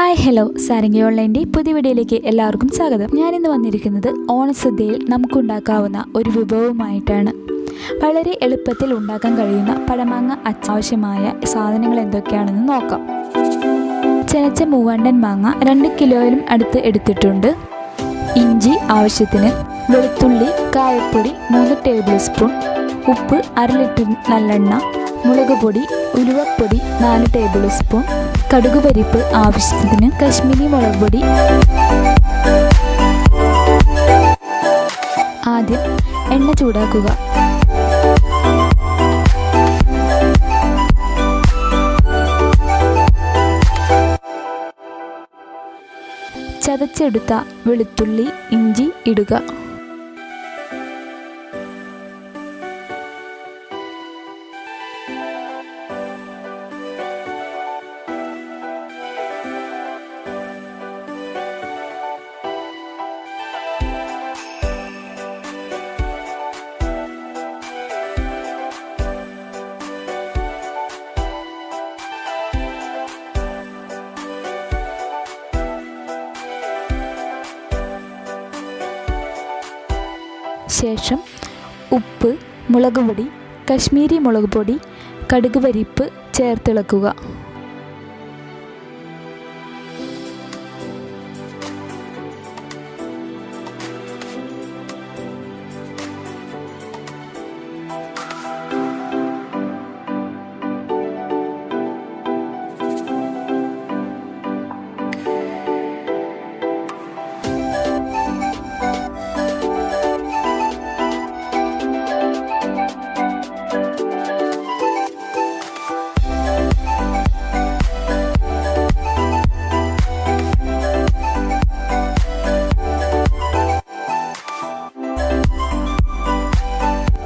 Hi hello സാരംഗിയോൺലൈൻ്റെ പുതിയ വീഡിയോയിലേക്ക് എല്ലാവർക്കും സ്വാഗതം. ഞാനിന്ന് വന്നിരിക്കുന്നത് ഓണസദ്യയിൽ നമുക്കുണ്ടാക്കാവുന്ന ഒരു വിഭവമായിട്ടാണ്. വളരെ എളുപ്പത്തിൽ ഉണ്ടാക്കാൻ കഴിയുന്ന പഴമാങ്ങ ആവശ്യമായ സാധനങ്ങൾ എന്തൊക്കെയാണെന്ന് നോക്കാം. ചെനച്ച മൂവാണ്ടൻ മാങ്ങ 2 കിലോയിലും അടുത്ത് എടുത്തിട്ടുണ്ട്. ഇഞ്ചി ആവശ്യത്തിന്, വെളുത്തുള്ളി, കായപ്പൊടി 3 ടേബിൾ സ്പൂൺ, ഉപ്പ് 1/2 ലിറ്റർ നല്ലെണ്ണ, മുളക് പൊടി, ഉലുവപ്പൊടി 4 ടേബിൾ സ്പൂൺ, കടുക് പരിപ്പ് ആവശ്യത്തിന്, കശ്മീരി മുളക് പൊടി. ആദ്യം എണ്ണ ചൂടാക്കുക. ചതച്ചെടുത്ത വെളുത്തുള്ളി, ഇഞ്ചി ഇടുക. ശേഷം ഉപ്പ്, മുളക് പൊടി, കശ്മീരി മുളക് പൊടി, കടുക് പരിപ്പ് ചേർത്തിളക്കുക.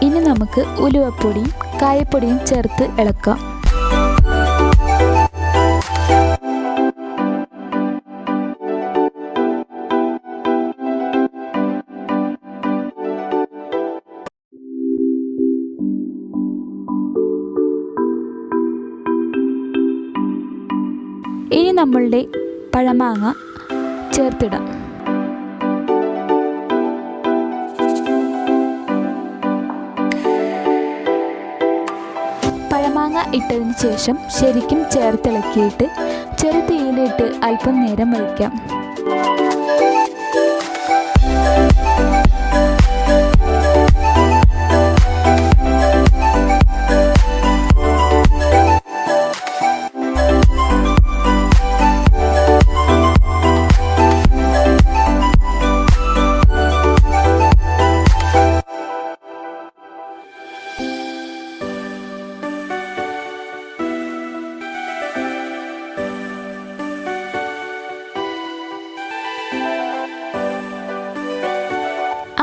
ഇനി നമുക്ക് ഉലുവപ്പൊടിയും കായപ്പൊടിയും ചേർത്ത് ഇളക്കാം. ഇനി നമ്മളുടെ പഴമാങ്ങ ചേർത്തിടാം. പഴമാങ്ങ ഇട്ടതിന് ശേഷം ശരിക്കും ചേർത്തിളക്കിയിട്ട് ചെറു തീയിലിട്ട് അല്പം നേരം വയ്ക്കാം.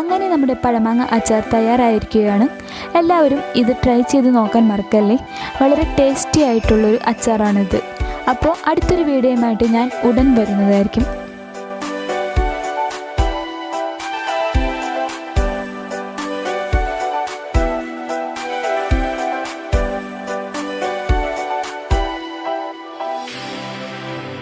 അങ്ങനെ നമ്മുടെ പഴമാങ്ങ അച്ചാർ തയ്യാറായിരിക്കുകയാണ്. എല്ലാവരും ഇത് ട്രൈ ചെയ്ത് നോക്കാൻ മറക്കല്ലേ. വളരെ ടേസ്റ്റി ആയിട്ടുള്ളൊരു അച്ചാറാണിത്. അപ്പോൾ അടുത്തൊരു വീഡിയോയുമായിട്ട് ഞാൻ ഉടൻ വരുന്നതായിരിക്കും.